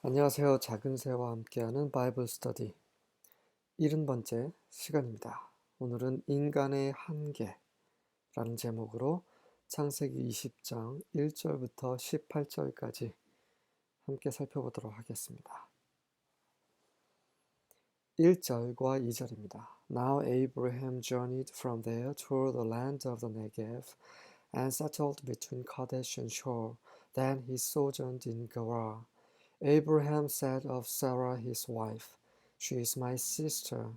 안녕하세요. 작은 새와 함께하는 바이블 스터디 70번째 시간입니다. 오늘은 인간의 한계라는 제목으로 창세기 20장 1절부터 18절까지 함께 살펴보도록 하겠습니다. 1절과 2절입니다. Now Abraham journeyed from there toward the land of the Negev and settled between Kadesh and Shur. Then he sojourned in Gerar. Abraham said of Sarah his wife, She is my sister.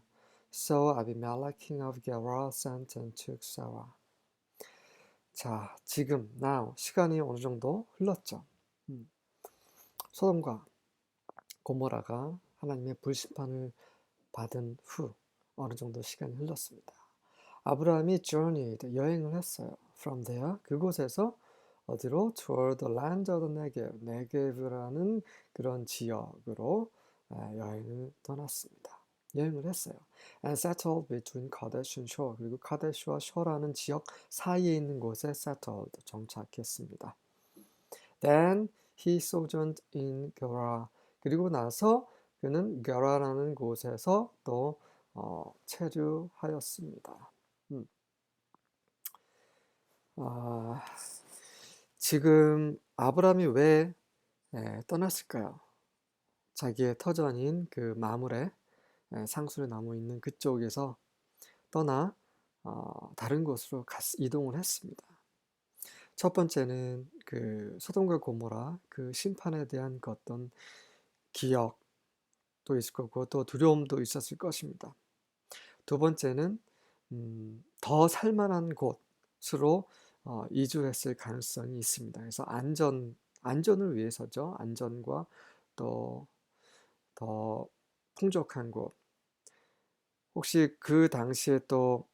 So Abimelech king of Gerar sent and took Sarah. 자, 지금, now, 시간이 어느 정도 흘렀죠. 소돔과 고모라가 하나님의 불심판을 받은 후 어느 정도 시간이 흘렀습니다. 아브라함이 journeyed, 여행을 했어요. From there, 그곳에서 어디로? Toward the land of the Negev, 네게브라는 그런 지역으로 여행을 떠났습니다. 여행을 했어요. And settled between Kadesh and Shur, 그리고 카데시와 쇼라는 지역 사이에 있는 곳에 settled, 정착했습니다. Then he sojourned in Gerar, 그리고 나서 그는 게라라는 곳에서 또 체류하였습니다. 지금 아브라함이 왜 떠났을까요? 자기의 터전인 그 마물에 상수리 나무 있는 그쪽에서 떠나 다른 곳으로 이동을 했습니다. 첫 번째는 그 소돔과 고모라 그 심판에 대한 그 어떤 기억도 있을 거고 또 두려움도 있었을 것입니다. 두 번째는 더 살만한 곳으로 이주했을 가능성이 있습니다. 그래서 안전을 위해서죠. 안전과 또 더 풍족한 곳. 혹시 그 당시에 또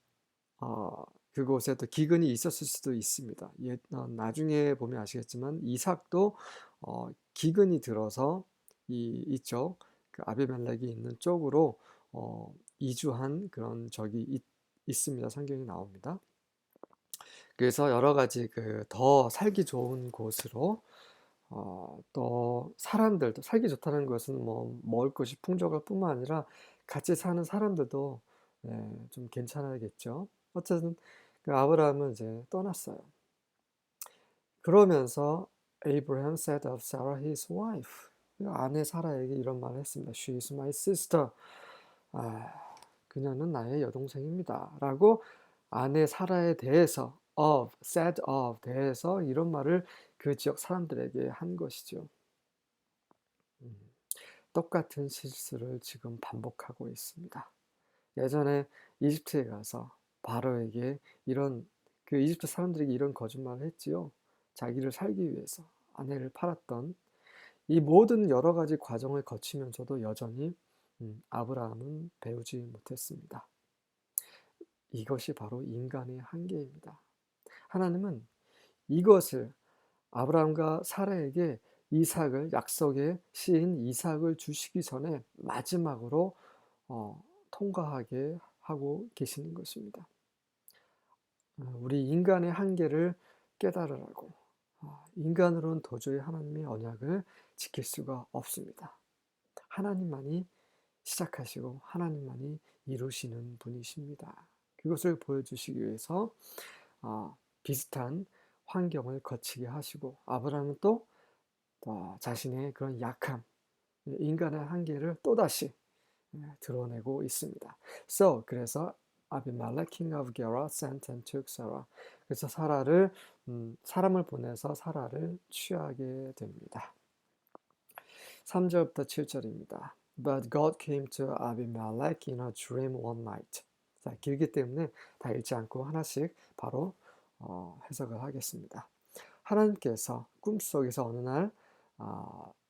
그곳에 또 기근이 있었을 수도 있습니다. 나중에 보면 아시겠지만 이삭도 기근이 들어서 이쪽 그 아비멜렉이 있는 쪽으로 이주한 그런 적이 있습니다. 성경이 나옵니다. 그래서 여러 가지 그 더 살기 좋은 곳으로 또 사람들도 살기 좋다는 것은 뭐 먹을 것이 풍족할 뿐만 아니라 같이 사는 사람들도 좀 괜찮아야겠죠. 어쨌든 그 아브라함은 이제 떠났어요. 그러면서 Abraham said of Sarah his wife, 그 아내 사라에게 이런 말을 했습니다. She is my sister. 그녀는 나의 여동생입니다. 라고 아내 사라에 대해서 said of, 대해서 이런 말을 그 지역 사람들에게 한 것이죠. 똑같은 실수를 지금 반복하고 있습니다. 예전에 이집트에 가서 바로에게 그 이집트 사람들에게 이런 거짓말을 했지요. 자기를 살기 위해서 아내를 팔았던 이 모든 여러 가지 과정을 거치면서도 여전히 아브라함은 배우지 못했습니다. 이것이 바로 인간의 한계입니다. 하나님은 이것을 아브라함과 사라에게 약속의 시인 이삭을 주시기 전에 마지막으로 통과하게 하고 계시는 것입니다. 우리 인간의 한계를 깨달으라고. 인간으로는 도저히 하나님의 언약을 지킬 수가 없습니다. 하나님만이 시작하시고 하나님만이 이루시는 분이십니다. 그것을 보여주시기 위해서 비슷한 환경을 거치게 하시고 아브라함은 또 자신의 그런 약함, 인간의 한계를 또다시 드러내고 있습니다. 그래서 아비멜렉 king of Gerar sent and took Sarah. 그래서 사람을 보내서 사라를 취하게 됩니다. 3절부터 7절입니다. But God came to Abimelech in a dream one night. 자, 길기 때문에 다 읽지 않고 하나씩 바로 해석을 하겠습니다. 하나님께서 꿈속에서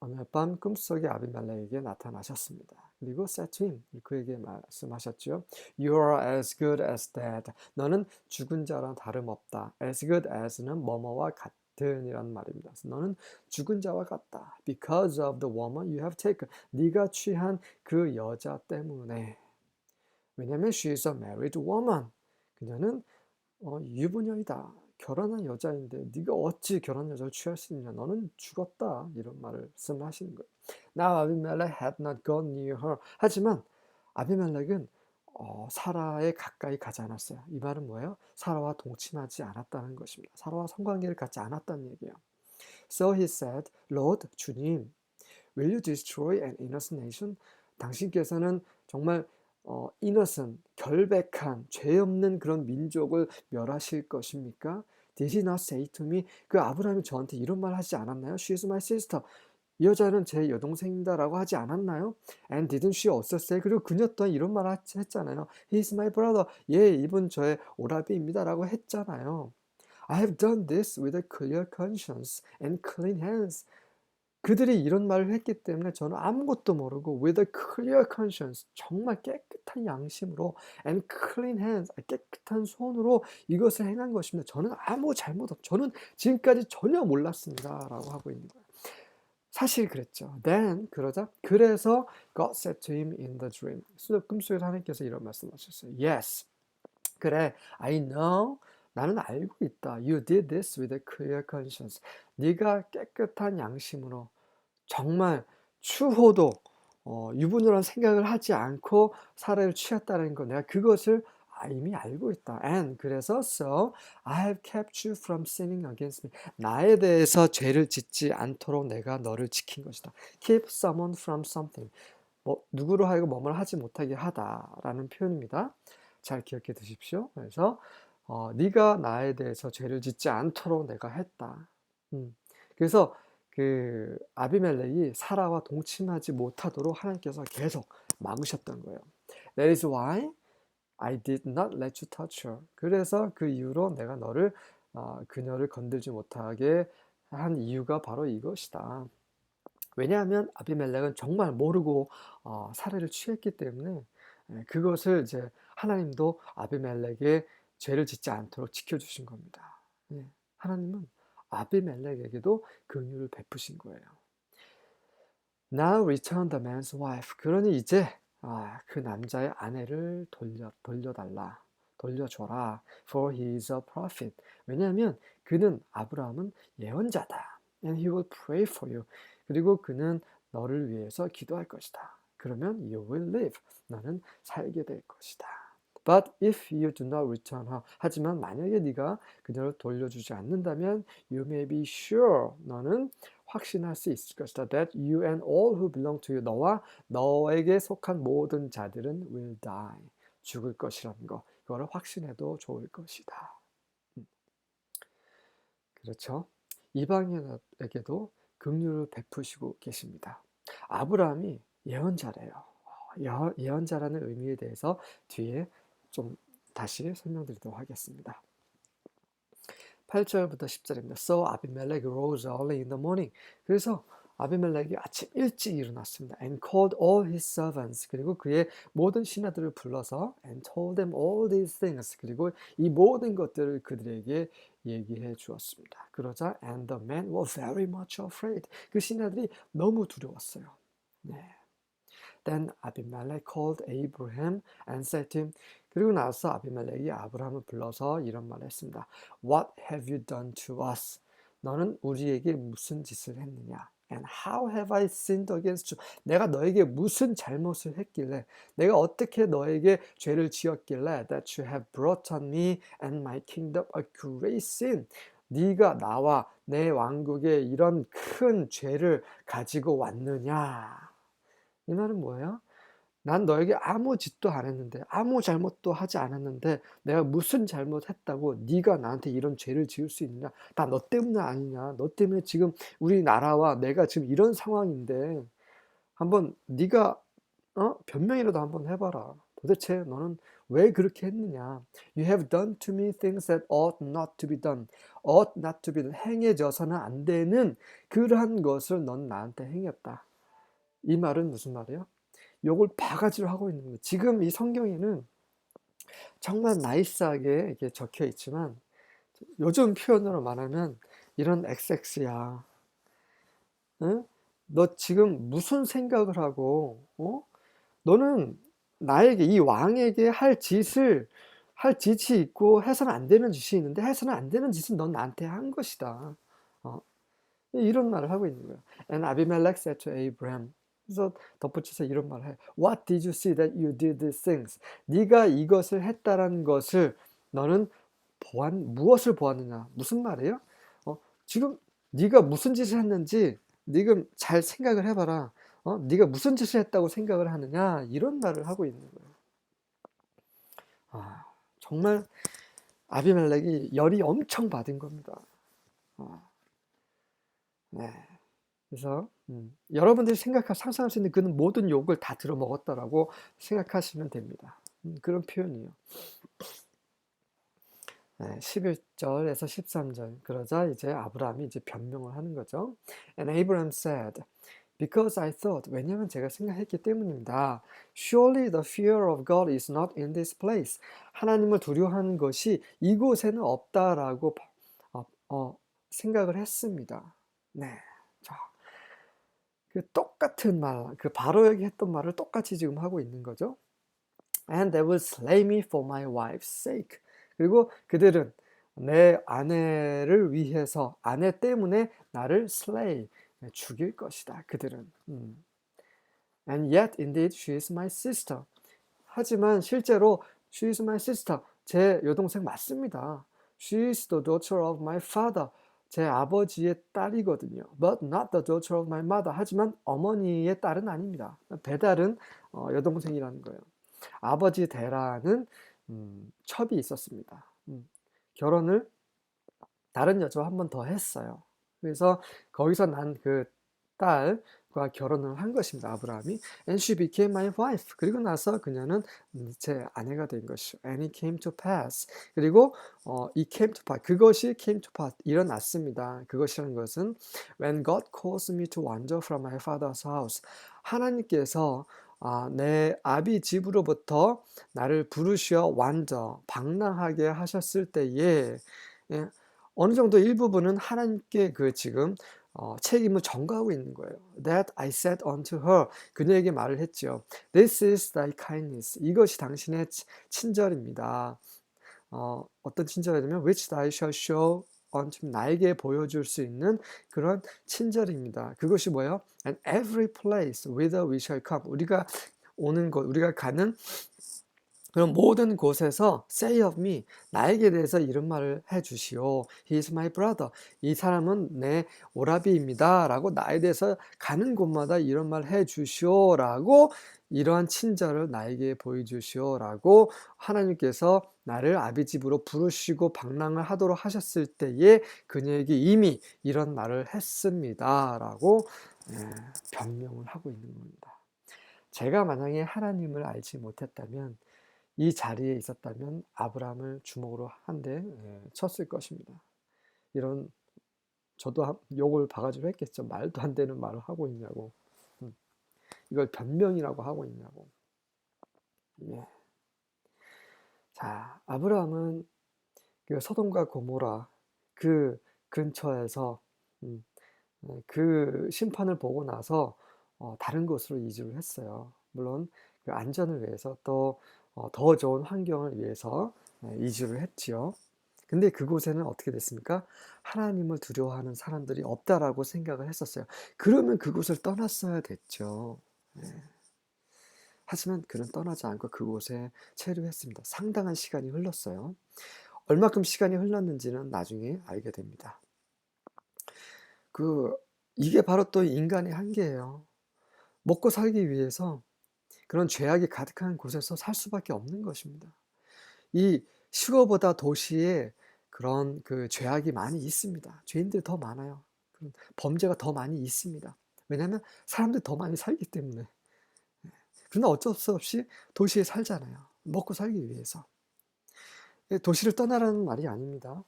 어느 밤 꿈속에 아비멜렉에게 나타나셨습니다. 그리고 said to him, 그에게 말씀하셨죠. You are as good as dead. 너는 죽은 자랑 다름없다. As good as는 뭐뭐와 같은 이란 말입니다. 너는 죽은 자와 같다. Because of the woman you have taken. 네가 취한 그 여자 때문에. 왜냐하면 she is a married woman. 그녀는 유부녀이다. 결혼한 여자인데 네가 어찌 결혼한 여자를 취할 수 있느냐. 너는 죽었다. 이런 말씀을 하시는 거예요. Now Abimelech had not gone near her. 하지만 아비멜렉은 사라에 가까이 가지 않았어요. 이 말은 뭐예요? 사라와 동침하지 않았다는 것입니다. 사라와 성관계를 갖지 않았다는 얘기예요. So he said, Lord, 주님, will you destroy an innocent nation? 당신께서는 정말 innocent, 결백한, 죄 없는 그런 민족을 멸하실 것입니까? Did he not say to me? 그 아브라함이 저한테 이런 말 하지 않았나요? She is my sister. 이 여자는 제 여동생이다라고 하지 않았나요? And didn't she also say? 그리고 그녀 또한 이런 말 했잖아요. He is my brother. 예, 이분 저의 오라비입니다라고 했잖아요. I have done this with a clear conscience and clean hands. 그들이 이런 말을 했기 때문에 저는 아무것도 모르고 with a clear conscience, 정말 깨끗한 양심으로 and clean hands, 깨끗한 손으로 이것을 행한 것입니다. 저는 아무 잘못 없, 저는 지금까지 전혀 몰랐습니다 라고 하고 있는 거예요. 사실 그랬죠. Then 그러자 그래서 God said to him in the dream. 꿈속에서 하나님께서 이런 말씀하셨어요. Yes, 그래, I know. 나는 알고 있다. You did this with a clear conscience. 네가 깨끗한 양심으로 정말 추호도 유부녀란 생각을 하지 않고 사례를 취했다는 거, 내가 그것을 이미 알고 있다. And 그래서 so I have kept you from sinning against me. 나에 대해서 죄를 짓지 않도록 내가 너를 지킨 것이다. Keep someone from something. 누구로 하여금 뭐뭘 하지 못하게 하다라는 표현입니다. 잘 기억해 두십시오. 그래서 네가 나에 대해서 죄를 짓지 않도록 내가 했다. 그래서 그 아비멜렉이 사라와 동침하지 못하도록 하나님께서 계속 막으셨던 거예요. That is why I did not let you touch her. 그래서 그 이후로 내가 너를 그녀를 건들지 못하게 한 이유가 바로 이것이다. 왜냐하면 아비멜렉은 정말 모르고 살해를 취했기 때문에 그것을 이제 하나님도 아비멜렉의 죄를 짓지 않도록 지켜주신 겁니다. 하나님은 아비멜렉에게도 긍휼을 베푸신 거예요. Now return the man's wife. 그러니 이제 그 남자의 아내를 돌려달라. 돌려줘라. For he is a prophet. 왜냐하면 그는 아브라함은 예언자다. And he will pray for you. 그리고 그는 너를 위해서 기도할 것이다. 그러면 you will live. 너는 살게 될 것이다. But if you do not return her. 하지만 만약에 네가 그녀를 돌려주지 않는다면 you may be sure. 너는 확신할 수 있을 것이다. That you and all who belong to you. 너와 너에게 속한 모든 자들은 will die. 죽을 것이라는 거. 그거를 확신해도 좋을 것이다. 그렇죠? 이방인에게도 긍휼을 베푸시고 계십니다. 아브라함이 예언자래요. 예언자라는 의미에 대해서 뒤에 좀 다시 설명드리도록 하겠습니다. 8절부터 10절입니다. So Abimelech rose early in the morning. 그래서 아비멜렉이 아침 일찍 일어났습니다. And called all his servants. 그리고 그의 모든 신하들을 불러서 and told them all these things. 그리고 이 모든 것들을 그들에게 얘기해 주었습니다. 그러자 and the men were very much afraid. 그 신하들이 너무 두려웠어요. 네. Then Abimelech called Abraham and said to him. 그리고 나서 아비멜렉이 아브라함을 불러서 이런 말을 했습니다. What have you done to us? 너는 우리에게 무슨 짓을 했느냐? And how have I sinned against you? 내가 너에게 무슨 잘못을 했길래, 내가 어떻게 너에게 죄를 지었길래 that you have brought on me and my kingdom a great sin? 네가 나와 내 왕국에 이런 큰 죄를 가지고 왔느냐? 이 말은 뭐예요? 난 너에게 아무 짓도 안 했는데, 아무 잘못도 하지 않았는데 내가 무슨 잘못했다고 네가 나한테 이런 죄를 지을 수 있느냐? 다 너 때문 아니냐? 너 때문에 지금 우리 나라와 내가 지금 이런 상황인데 한번 네가 변명이라도 한번 해봐라. 도대체 너는 왜 그렇게 했느냐? You have done to me things that ought not to be done. ought not to be done. 행해져서는 안 되는 그러한 것을 넌 나한테 행했다. 이 말은 무슨 말이에요? 요걸 바가지로 하고 있는 거예요. 지금 이 성경에는 정말 나이스하게 이렇게 적혀 있지만 요즘 표현으로 말하면 이런 XX야. 응? 너 지금 무슨 생각을 하고 너는 나에게, 이 왕에게 할 짓이 있고 해서는 안 되는 짓이 있는데 해서는 안 되는 짓은 넌 나한테 한 것이다. 이런 말을 하고 있는 거예요. And Abimelech said to Abraham. 그래서 덧붙여서 이런 말을 해요. What did you see that you did these things? 네가 이것을 했다라는 것을 너는 무엇을 보았느냐? 무슨 말이에요? 지금 네가 무슨 짓을 했는지 네가 잘 생각을 해봐라. 네가 무슨 짓을 했다고 생각을 하느냐? 이런 말을 하고 있는 거예요. 정말 아비멜렉이 열이 엄청 받은 겁니다. 네. 그래서 여러분들이 상상할 수 있는 그는 모든 욕을 다 들어먹었다라고 생각하시면 됩니다. 그런 표현이에요. 네, 11절에서 13절. 그러자 이제 아브라함이 이제 변명을 하는 거죠. And Abraham said, Because I thought, 왜냐하면 제가 생각했기 때문입니다. Surely the fear of God is not in this place. 하나님을 두려워하는 것이 이곳에는 없다라고 생각을 했습니다. 네, 자, 그 똑같은 말, 그 바로에게 했던 말을 똑같이 지금 하고 있는 거죠. And they will slay me for my wife's sake. 그리고 그들은 내 아내를 위해서, 아내 때문에 나를 slay, 죽일 것이다. 그들은. And yet, indeed, she is my sister. 하지만 실제로 she is my sister. 제 여동생 맞습니다. She is the daughter of my father. 제 아버지의 딸이거든요. But not the daughter of my mother. 하지만 어머니의 딸은 아닙니다. 배달은 여동생이라는 거예요. 아버지 데라는 첩이 있었습니다. 결혼을 다른 여자와 한 번 더 했어요. 그래서 거기서 난 그 딸과 결혼을 한 것입니다. 아브라함이. And she became my wife. 그리고 나서 그녀는 제 아내가 된 것이죠. And it came to pass. 그리고 it came to pass. 그것이 came to pass. 일어났습니다. 그것이라는 것은 when God caused me to wander from my father's house. 하나님께서 내 아비 집으로부터 나를 부르시어 방랑하게 하셨을 때에 어느 정도 일부분은 하나님께 지금 책임을 전가하고 있는 거예요. That I said unto her. 그녀에게 말을 했죠. This is thy kindness. 이것이 당신의 친절입니다. 어떤 친절이냐면 which thou shalt show unto me. 나에게 보여줄 수 있는 그런 친절입니다. 그것이 뭐예요? And every place whither we shall come. 우리가 오는 곳, 우리가 가는 그럼 모든 곳에서 say of me, 나에게 대해서 이런 말을 해주시오. He is my brother. 이 사람은 내 오라비입니다. 라고 나에 대해서 가는 곳마다 이런 말 해주시오. 라고 이러한 친절을 나에게 보여주시오. 라고 하나님께서 나를 아비 집으로 부르시고 방랑을 하도록 하셨을 때에 그녀에게 이미 이런 말을 했습니다. 라고 변명을 하고 있는 겁니다. 제가 만약에 하나님을 알지 못했다면 이 자리에 있었다면 아브라함을 주먹으로 한 대 쳤을 것입니다. 이런 저도 욕을 바가지로 했겠죠. 말도 안 되는 말을 하고 있냐고. 이걸 변명이라고 하고 있냐고. 예. 자, 아브라함은 그 소돔과 고모라 그 근처에서 그 심판을 보고 나서 다른 곳으로 이주를 했어요. 물론 그 안전을 위해서 또 더 좋은 환경을 위해서 이주를 했지요. 근데 그곳에는 어떻게 됐습니까? 하나님을 두려워하는 사람들이 없다라고 생각을 했었어요. 그러면 그곳을 떠났어야 됐죠. 하지만 그는 떠나지 않고 그곳에 체류했습니다. 상당한 시간이 흘렀어요. 얼마큼 시간이 흘렀는지는 나중에 알게 됩니다. 이게 바로 또 인간의 한계예요. 먹고 살기 위해서 그런 죄악이 가득한 곳에서 살 수밖에 없는 것입니다. 이 시골보다 도시에 그런 그 죄악이 많이 있습니다. 죄인들이 더 많아요. 범죄가 더 많이 있습니다. 왜냐하면 사람들이 더 많이 살기 때문에. 그러나 어쩔 수 없이 도시에 살잖아요. 먹고 살기 위해서. 도시를 떠나라는 말이 아닙니다.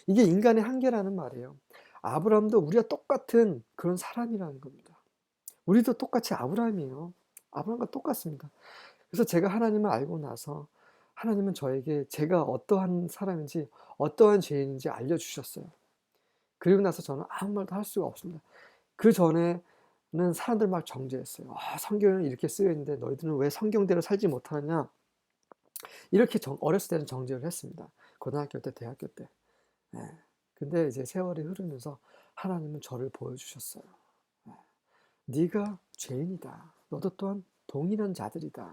이게 인간의 한계라는 말이에요. 아브라함도 우리와 똑같은 그런 사람이라는 겁니다. 우리도 똑같이 아브라함이에요. 아브라함과 똑같습니다. 그래서 제가 하나님을 알고 나서 하나님은 저에게 제가 어떠한 사람인지 어떠한 죄인인지 알려주셨어요. 그리고 나서 저는 아무 말도 할 수가 없습니다. 그 전에는 사람들 막 정죄했어요. 성경에는 이렇게 쓰여있는데 너희들은 왜 성경대로 살지 못하느냐. 이렇게 어렸을 때는 정죄를 했습니다. 고등학교 때, 대학교 때. 근데 이제 세월이 흐르면서 하나님은 저를 보여주셨어요. 네가 죄인이다. 너도 또한 동일한 자들이다.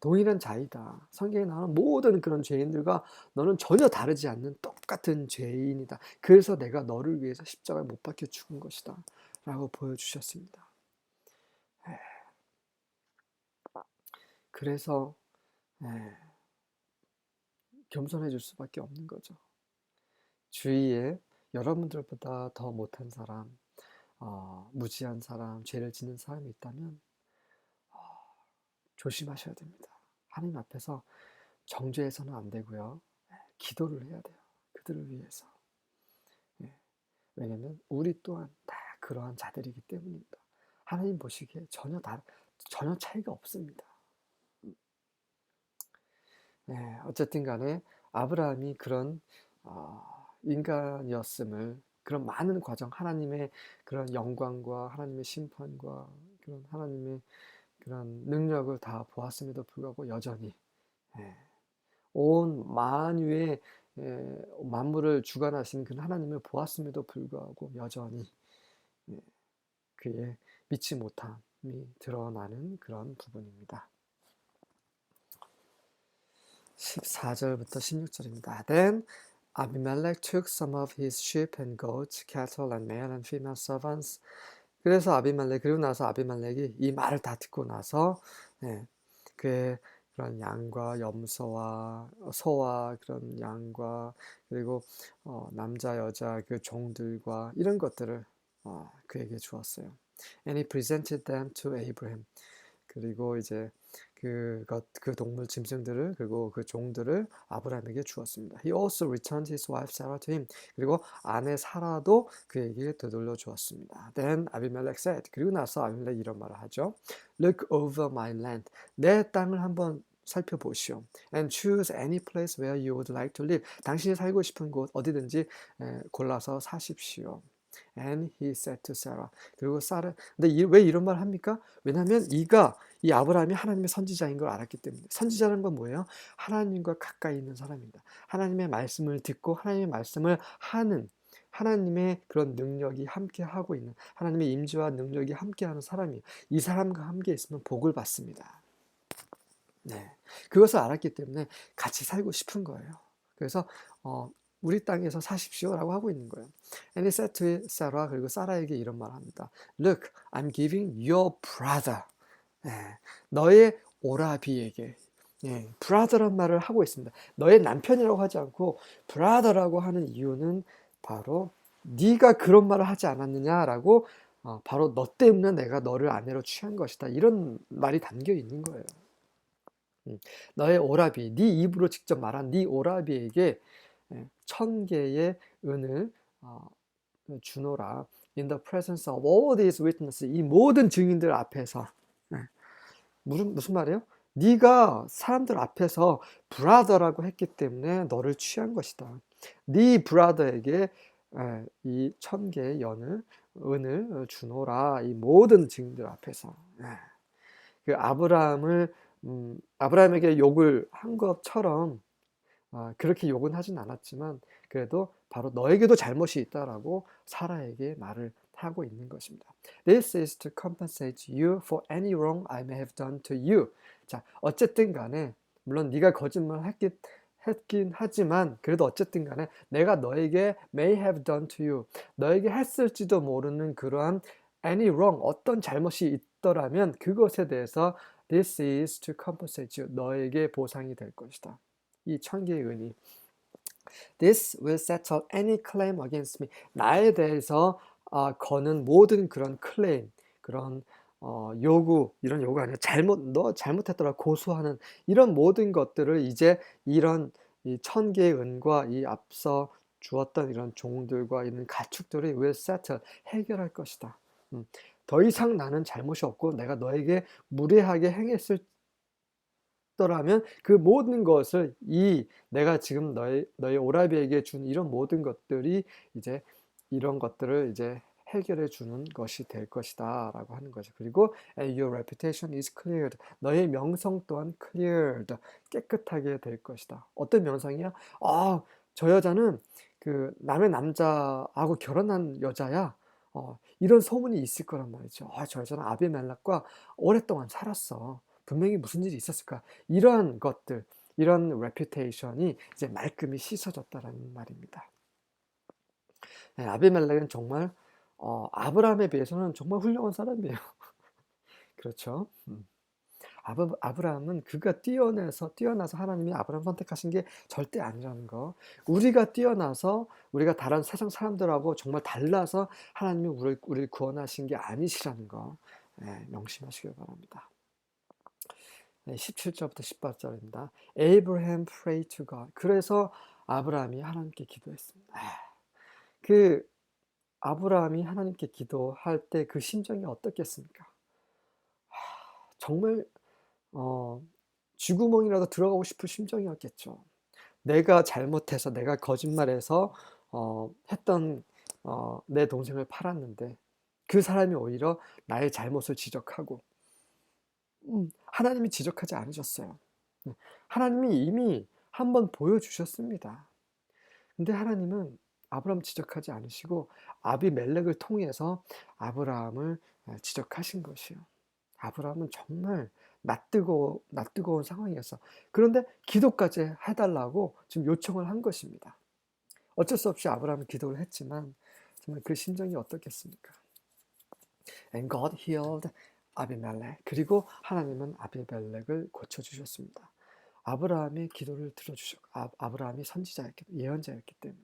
동일한 자이다. 성경에 나오는 모든 그런 죄인들과 너는 전혀 다르지 않는 똑같은 죄인이다. 그래서 내가 너를 위해서 십자가에 못 박혀 죽은 것이다. 라고 보여주셨습니다. 그래서 겸손해질 수밖에 없는 거죠. 주위에 여러분들보다 더 못한 사람, 무지한 사람, 죄를 짓는 사람이 있다면 조심하셔야 됩니다. 하나님 앞에서 정죄해서는 안 되고요. 기도를 해야 돼요. 그들을 위해서. 왜냐하면 우리 또한 다 그러한 자들이기 때문입니다. 하나님 보시기에 전혀 차이가 없습니다. 어쨌든 간에 아브라함이 그런 인간이었음을, 그런 많은 과정, 하나님의 그런 영광과 하나님의 심판과 그런 하나님의 그런 능력을 다 보았음에도 불구하고 여전히 온 만유의 만물을 주관하신 그 하나님을 보았음에도 불구하고 여전히 그의 믿지 못함이 드러나는 그런 부분입니다. 14절부터 16절입니다. Then Abimelech took some of his sheep and goats, cattle and male and female servants. 그래서 그리고 나서 아비멜렉이 이 말을 다 듣고 나서 그의 그런 양과 염소와 소와 그런 양과 그리고 남자 여자 그 종들과 이런 것들을 그에게 주었어요. And he presented them to Abraham. 그리고 이제 그 동물 짐승들을 그리고 그 종들을 아브라함에게 주었습니다. He also returned his wife Sarah to him. 그리고 아내 사라도 그에게 되돌려 주었습니다. Then Abimelech said. 그리고 나서 아비멜렉이 이런 말을 하죠. Look over my land. 내 땅을 한번 살펴보시오. And choose any place where you would like to live. 당신이 살고 싶은 곳 어디든지 골라서 사십시오. And he said to Sarah. 그리고 근데 왜 이런 말 합니까? 왜냐하면 이 아브라함이 하나님의 선지자인 걸 알았기 때문에. 선지자라는 건 뭐예요? 하나님과 가까이 있는 사람입니다. 하나님의 말씀을 듣고 하나님의 말씀을 하는, 하나님의 그런 능력이 함께하고 있는, 하나님의 임재와 능력이 함께하는 사람이에요. 이 사람과 함께 있으면 복을 받습니다. 그것을 알았기 때문에 같이 살고 싶은 거예요. 그래서 우리 땅에서 사십시오라고 하고 있는 거예요. And he said to Sarah, 그리고 사라에게 이런 말을 합니다. Look, I'm giving your brother. 너의 오라비에게. brother란 말을 하고 있습니다. 너의 남편이라고 하지 않고 brother라고 하는 이유는 바로 네가 그런 말을 하지 않았느냐라고, 바로 너 때문에 내가 너를 아내로 취한 것이다. 이런 말이 담겨 있는 거예요. 너의 오라비, 네 입으로 직접 말한 네 오라비에게 1000개의 은을 주노라. In the presence of all these witnesses. 이 모든 증인들 앞에서. 무슨 말이에요? 네가 사람들 앞에서 브라더라고 했기 때문에 너를 취한 것이다. 네 브라더에게 이 1000개의 은을 주노라. 이 모든 증인들 앞에서. 그 아브라함에게 욕을 한 것처럼 그렇게 욕은 하진 않았지만 그래도 바로 너에게도 잘못이 있다라고 사라에게 말을 하고 있는 것입니다. This is to compensate you for any wrong I may have done to you. 자, 어쨌든 간에 물론 네가 거짓말 했긴 하지만 그래도 어쨌든 간에 내가 너에게 may have done to you. 너에게 했을지도 모르는 그러한 any wrong, 어떤 잘못이 있더라면 그것에 대해서 this is to compensate you. 너에게 보상이 될 것이다. 이 1000개의 은이 This will settle any claim against me. 나에 대해서 거는 모든 그런 클레임, 그런 요구, 이런 요구가 아니라 너 잘못했더라 고소하는 이런 모든 것들을 이제 이런 이 1000개의 은과 이 앞서 주었던 이런 종들과 있는 가축들이 will settle, 해결할 것이다. 더 이상 나는 잘못이 없고 내가 너에게 무례하게 행했을 더라면 그 모든 것을 내가 지금 너의 오라비에게 준 이런 모든 것들이 이제 이런 것들을 이제 해결해 주는 것이 될 것이다라고 하는 거죠. 그리고 and your reputation is cleared. 너의 명성 또한 cleared. 깨끗하게 될 것이다. 어떤 명성이야? 저 여자는 그 남의 남자하고 결혼한 여자야. 이런 소문이 있을 거란 말이죠. 저 여자는 아비멜렉과 오랫동안 살았어. 분명히 무슨 일이 있었을 거야. 이러한 것들, 이런 레퓨테이션이 이제 말끔히 씻어졌다라는 말입니다. 네, 아비멜렉은 정말 아브라함에 비해서는 정말 훌륭한 사람이에요. 그렇죠? 아브라함은 그가 뛰어나서 하나님이 아브라함 선택하신 게 절대 아니라는 거. 우리가 뛰어나서 우리가 다른 세상 사람들하고 정말 달라서 하나님이 우리를 구원하신 게 아니시라는 거, 네, 명심하시길 바랍니다. 네, 17절부터 18절입니다. Abraham prayed to God. 그래서 아브라함이 하나님께 기도했습니다. 그 아브라함이 하나님께 기도할 때 그 심정이 어떻겠습니까? 정말 쥐구멍이라도 들어가고 싶은 심정이었겠죠. 내가 잘못해서, 내가 거짓말해서 했던 내 동생을 팔았는데 그 사람이 오히려 나의 잘못을 지적하고, 하나님이 지적하지 않으셨어요. 하나님이 이미 한번 보여주셨습니다. 근데 하나님은 아브라함 지적하지 않으시고 아비멜렉을 통해서 아브라함을 지적하신 것이요. 아브라함은 정말 낯뜨거운 상황이었어. 그런데 기도까지 해달라고 지금 요청을 한 것입니다. 어쩔 수 없이 아브라함은 기도를 했지만 정말 그 심정이 어떻겠습니까? And God healed 아비멜렉. 그리고 하나님은 아비멜렉을 고쳐주셨습니다. 아브라함의 기도를 들어주셨고, 아브라함이 예언자였기 때문에.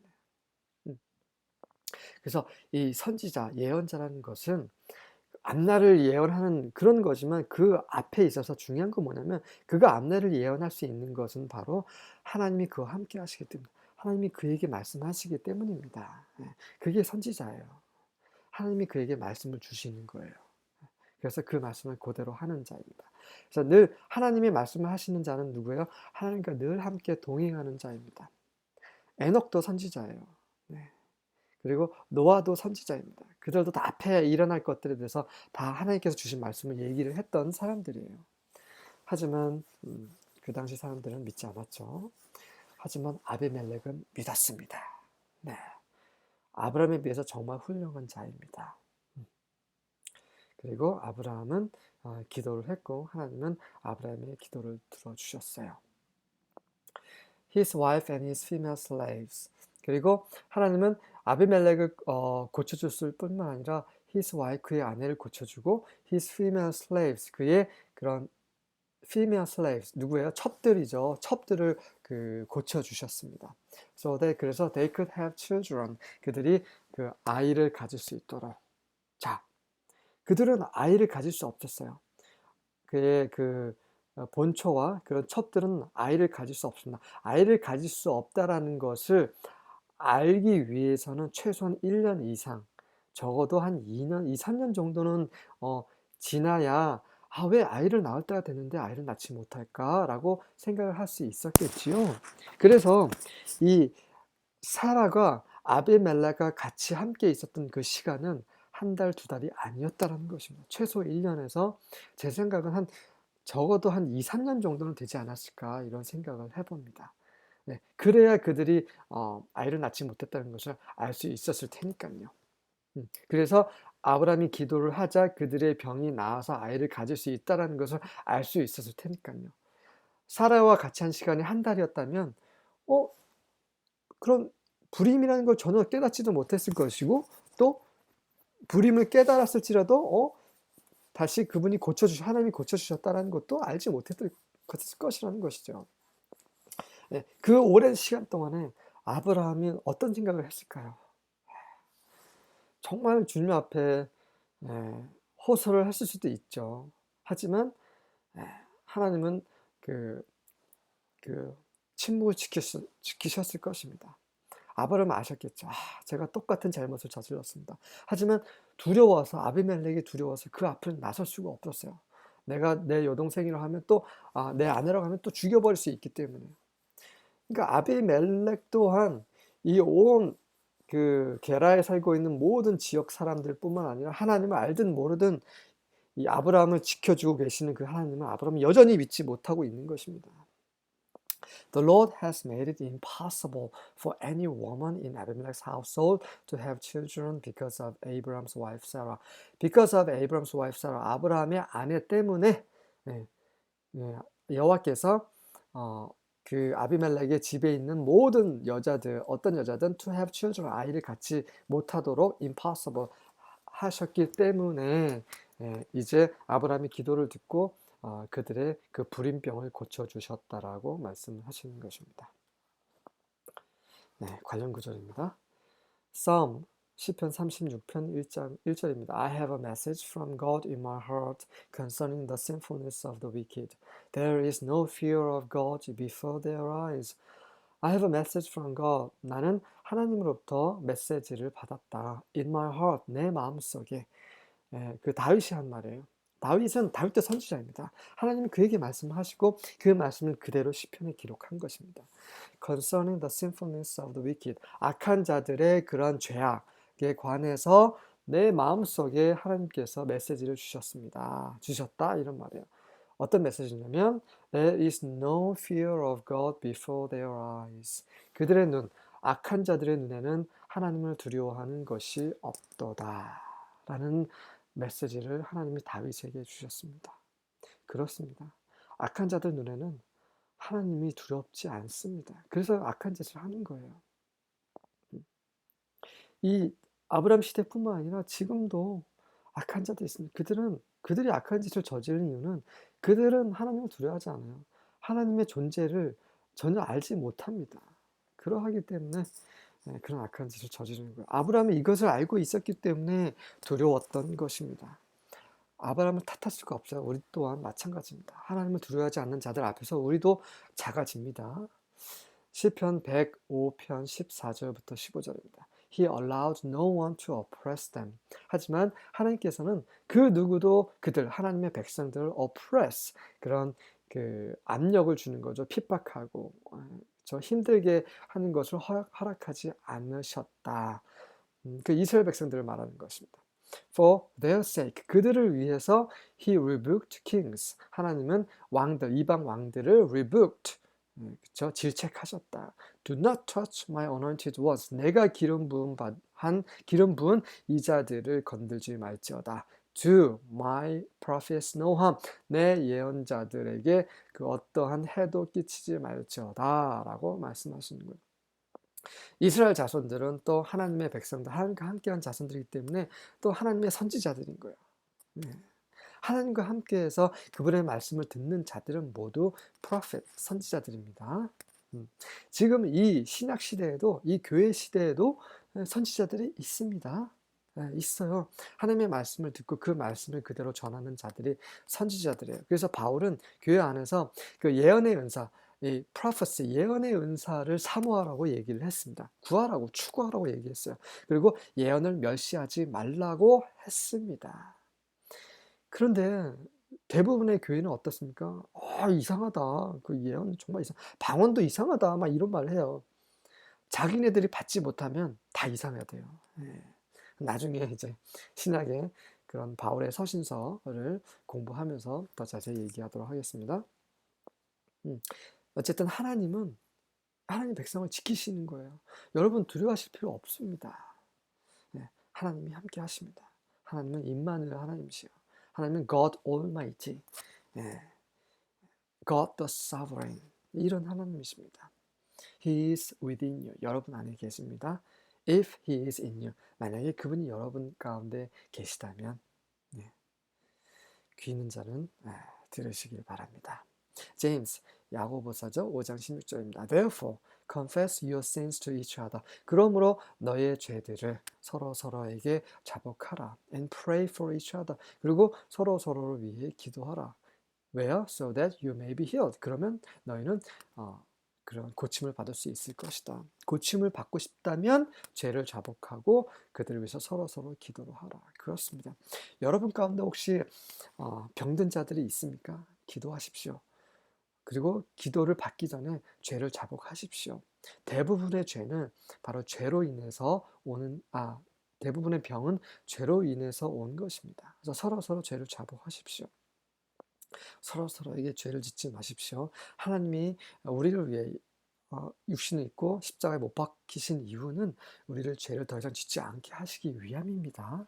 그래서 이 선지자, 예언자라는 것은 앞날을 예언하는 그런 거지만 그 앞에 있어서 중요한 건 뭐냐면, 그가 앞날을 예언할 수 있는 것은 바로 하나님이 그와 함께 하시기 때문에, 하나님이 그에게 말씀하시기 때문입니다. 그게 선지자예요. 하나님이 그에게 말씀을 주시는 거예요. 그래서 그 말씀을 그대로 하는 자입니다. 그래서 늘 하나님이 말씀을 하시는 자는 누구예요? 하나님과 늘 함께 동행하는 자입니다. 에녹도 선지자예요. 네. 그리고 노아도 선지자입니다. 그들도 다 앞에 일어날 것들에 대해서 다 하나님께서 주신 말씀을 얘기를 했던 사람들이에요. 하지만 그 당시 사람들은 믿지 않았죠. 하지만 아비멜렉은 믿었습니다. 네. 아브라함에 비해서 정말 훌륭한 자입니다. 그리고 아브라함은 기도를 했고 하나님은 아브라함의 기도를 들어주셨어요. His wife and his female slaves. 그리고 하나님은 아비멜렉을 고쳐줬을 뿐만 아니라 his wife, 그의 아내를 고쳐주고 his female slaves, 그의 그런 female slaves, 누구예요? 첩들이죠. 첩들을 고쳐주셨습니다. 그래서 they could have children. 그들이 그 아이를 가질 수 있도록. 자, 그들은 아이를 가질 수 없었어요. 그의 본초와 그런 첩들은 아이를 가질 수 없습니다. 아이를 가질 수 없다라는 것을 알기 위해서는 최소한 1년 이상, 적어도 한 2년, 2, 3년 정도는 지나야 왜 아이를 낳을 때가 됐는데 아이를 낳지 못할까라고 생각을 할 수 있었겠지요. 그래서 이 사라가 아비멜렉과 같이 함께 있었던 그 시간은 한 달, 두 달이 아니었다라는 것입니다. 최소 1년에서 제 생각은 적어도 한 2, 3년 정도는 되지 않았을까 이런 생각을 해봅니다. 네, 그래야 그들이 아이를 낳지 못했다는 것을 알 수 있었을 테니까요. 그래서 아브라함이 기도를 하자 그들의 병이 나아서 아이를 가질 수 있다는 것을 알 수 있었을 테니까요. 사라와 같이 한 시간이 한 달이었다면 그런 불임이라는 걸 전혀 깨닫지도 못했을 것이고, 또 불임을 깨달았을지라도 다시 그분이 하나님이 고쳐주셨다는 것도 알지 못했을 것이라는 것이죠. 네, 그 오랜 시간 동안에 아브라함이 어떤 생각을 했을까요? 정말 주님 앞에 호소를 했을 수도 있죠. 하지만 하나님은 그 침묵을 지키셨을 것입니다. 아브라함은 아셨겠죠. 제가 똑같은 잘못을 저질렀습니다. 하지만 아비멜렉이 두려워서 그 앞을 나설 수가 없었어요. 내가 내 여동생이라고 하면 또 내 아내라고 하면 또 죽여버릴 수 있기 때문에. 그러니까 아비멜렉 또한 이 온 게라에 살고 있는 모든 지역 사람들뿐만 아니라 하나님을 알든 모르든 이 아브라함을 지켜주고 계시는 그 하나님은 아브라함이 여전히 믿지 못하고 있는 것입니다. The Lord has made it impossible for any woman in Abimelech's household to have children because of Abraham's wife Sarah. Because of Abraham's wife Sarah. 아브라함의 아내 때문에 예, 예, 여호와께서 그 아비멜렉의 집에 있는 모든 여자들, 어떤 여자든 to have children, 아이를 갖지 못하도록 impossible 하셨기 때문에 이제 아브라함이 기도를 듣고 그들의 그 불임병을 고쳐주셨다라고 말씀하시는 것입니다. 네, 관련 구절입니다. Psalm 시편 36편 1절입니다. I have a message from God in my heart concerning the sinfulness of the wicked. There is no fear of God before their eyes. I have a message from God. 나는 하나님으로부터 메시지를 받았다. In my heart, 내 마음속에. 그 다윗이 한 말이에요. 다윗은 다윗도 선지자입니다. 하나님이 그에게 말씀하시고 그 말씀을 그대로 시편에 기록한 것입니다. Concerning the sinfulness of the wicked, 악한 자들의 그런 죄악에 관해서 내 마음속에 하나님께서 메시지를 주셨다 이런 말이에요. 어떤 메시지냐면 There is no fear of God before their eyes. 그들의 눈, 악한 자들의 눈에는 하나님을 두려워하는 것이 없도다 라는 메시지를 하나님이 다윗에게 주셨습니다. 그렇습니다. 악한 자들 눈에는 하나님이 두렵지 않습니다. 그래서 악한 짓을 하는 거예요. 이 아브라함 시대뿐만 아니라 지금도 악한 자들이 있습니다. 그들이 악한 짓을 저지르는 이유는 그들은 하나님을 두려워하지 않아요. 하나님의 존재를 전혀 알지 못합니다. 그러하기 때문에 그런 악한 짓을 저지르는 거예요. 아브라함이 이것을 알고 있었기 때문에 두려웠던 것입니다. 아브라함을 탓할 수가 없어요. 우리 또한 마찬가지입니다. 하나님을 두려워하지 않는 자들 앞에서 우리도 작아집니다. 시편 105편 14절부터 15절입니다. He allowed no one to oppress them. 하지만 하나님께서는 그 누구도 그들 하나님의 백성들을 oppress 그런 그 압력을 주는 거죠. 핍박하고 저 힘들게 하는 것을 허락하지 않으셨다. 그 이스라엘 백성들을 말하는 것입니다. For their sake, 그들을 위해서 he rebuked kings. 하나님은 왕들, 이방 왕들을 rebuked, 그렇죠? 질책하셨다. Do not touch my anointed ones. 내가 기름 부은 이 자들을 건들지 말지어다. Do my prophets no harm. 내 예언자들에게 그 어떠한 해도 끼치지 말지어다 라고 말씀하시는 거예요. 이스라엘 자손들은 또 하나님의 백성들, 하나님과 함께한 자손들이기 때문에 또 하나님의 선지자들인 거예요. 하나님과 함께해서 그분의 말씀을 듣는 자들은 모두 prophet, 선지자들입니다. 지금 이 신약 시대에도, 이 교회 시대에도 선지자들이 있습니다. 있어요. 하나님의 말씀을 듣고 그 말씀을 그대로 전하는 자들이 선지자들이에요. 그래서 바울은 교회 안에서 그 예언의 은사, 이 prophecy, 예언의 은사를 사모하라고 얘기를 했습니다. 구하라고, 추구하라고 얘기했어요. 그리고 예언을 멸시하지 말라고 했습니다. 그런데 대부분의 교회는 어떻습니까? 이상하다. 그 예언 정말 방언도 이상하다. 막 이런 말을 해요. 자기네들이 받지 못하면 다 이상하대요. 나중에 이제 신약의 그런 바울의 서신서를 공부하면서 더 자세히 얘기하도록 하겠습니다. 어쨌든 하나님은 하나님 백성을 지키시는 거예요. 여러분 두려워하실 필요 없습니다. 하나님이 함께 하십니다. 하나님은 임마누엘 하나님이시요. 하나님은 God Almighty, God the Sovereign, 이런 하나님이십니다. He is within you. 여러분 안에 계십니다. If He is in you. 만약에 그분이 여러분 가운데 계시다면 귀 있는 자는 들으시길 바랍니다. 제임스 야고보서죠 5장 16절입니다. Therefore confess your sins to each other. 그러므로 너의 죄들을 서로에게 자복하라. And pray for each other. 그리고 서로를 위해 기도하라. 왜요? So that you may be healed. 그러면 너희는 그런 고침을 받을 수 있을 것이다. 고침을 받고 싶다면 죄를 자복하고 그들을 위해서 서로 기도를 하라. 그렇습니다. 여러분 가운데 혹시 병든 자들이 있습니까? 기도하십시오. 그리고 기도를 받기 전에 죄를 자복하십시오. 대부분의 죄는 바로 죄로 인해서 대부분의 병은 죄로 인해서 온 것입니다. 그래서 서로 죄를 자복하십시오. 서로서로에게 죄를 짓지 마십시오. 하나님이 우리를 위해 육신을 입고 십자가에 못 박히신 이유는 우리를 죄를 더 이상 짓지 않게 하시기 위함입니다.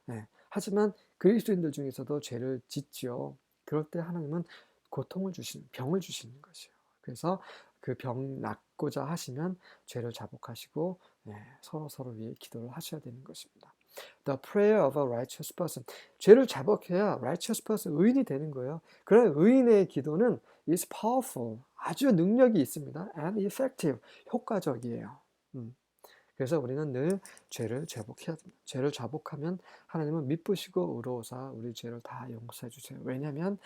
네. 하지만 그리스도인들 중에서도 죄를 짓지요. 그럴 때 하나님은 고통을 주시는, 병을 주시는 것이에요. 그래서 그 병 낫고자 하시면 죄를 자복하시고 서로 위해 기도를 하셔야 되는 것입니다. The prayer of a righteous person. 죄를 자복해야 righteous person, 의인이 되는 거예요. 그런 의인의 기도는 is powerful, 아주 능력이 있습니다. And effective, 효과적이에요. 그래서 우리는 늘 죄를 자복해야 됩니다. 죄를 자복하면 하나님은 미쁘시고 의로우사 우리 죄를 다 용서해 주세요. 왜냐하면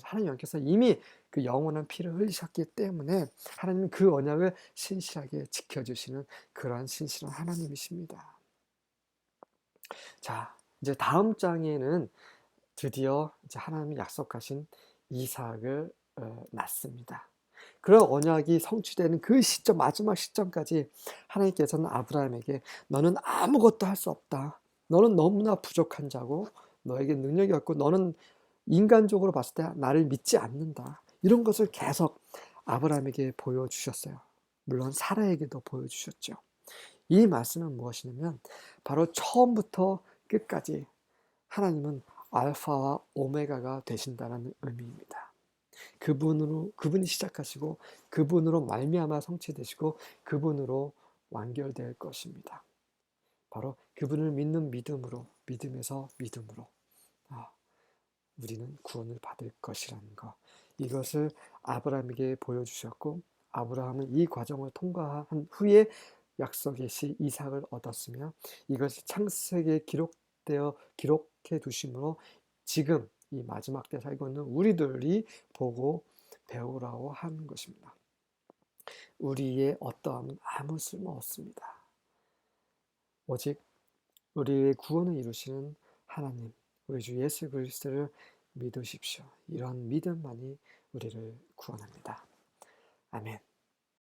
하나님께서 이미 그 영원한 피를 흘리셨기 때문에 하나님은 그 언약을 신실하게 지켜주시는 그러한 신실한 하나님이십니다. 자, 이제 다음 장에는 드디어 이제 하나님이 약속하신 이삭을 낳습니다. 그런 언약이 성취되는 그 시점, 마지막 시점까지 하나님께서는 아브라함에게 너는 아무것도 할 수 없다. 너는 너무나 부족한 자고 너에게 능력이 없고 너는 인간적으로 봤을 때 나를 믿지 않는다. 이런 것을 계속 아브라함에게 보여주셨어요. 물론 사라에게도 보여주셨죠. 이 말씀은 무엇이냐면 바로 처음부터 끝까지 하나님은 알파와 오메가가 되신다는 의미입니다. 그분이 시작하시고 그분으로 말미암아 성취되시고 그분으로 완결될 것입니다. 바로 그분을 믿는 믿음에서 믿음으로 우리는 구원을 받을 것이라는 것. 이것을 아브라함에게 보여주셨고 아브라함은 이 과정을 통과한 후에 약속의 시 이삭을 얻었으며 이것이 창세기에 기록해 두심으로 지금 이 마지막 때 살고 있는 우리들이 보고 배우라고 하는 것입니다. 우리의 어떠함은 아무 쓸모 없습니다. 오직 우리의 구원을 이루시는 하나님, 우리 주 예수 그리스도를 믿으십시오. 이런 믿음만이 우리를 구원합니다. 아멘.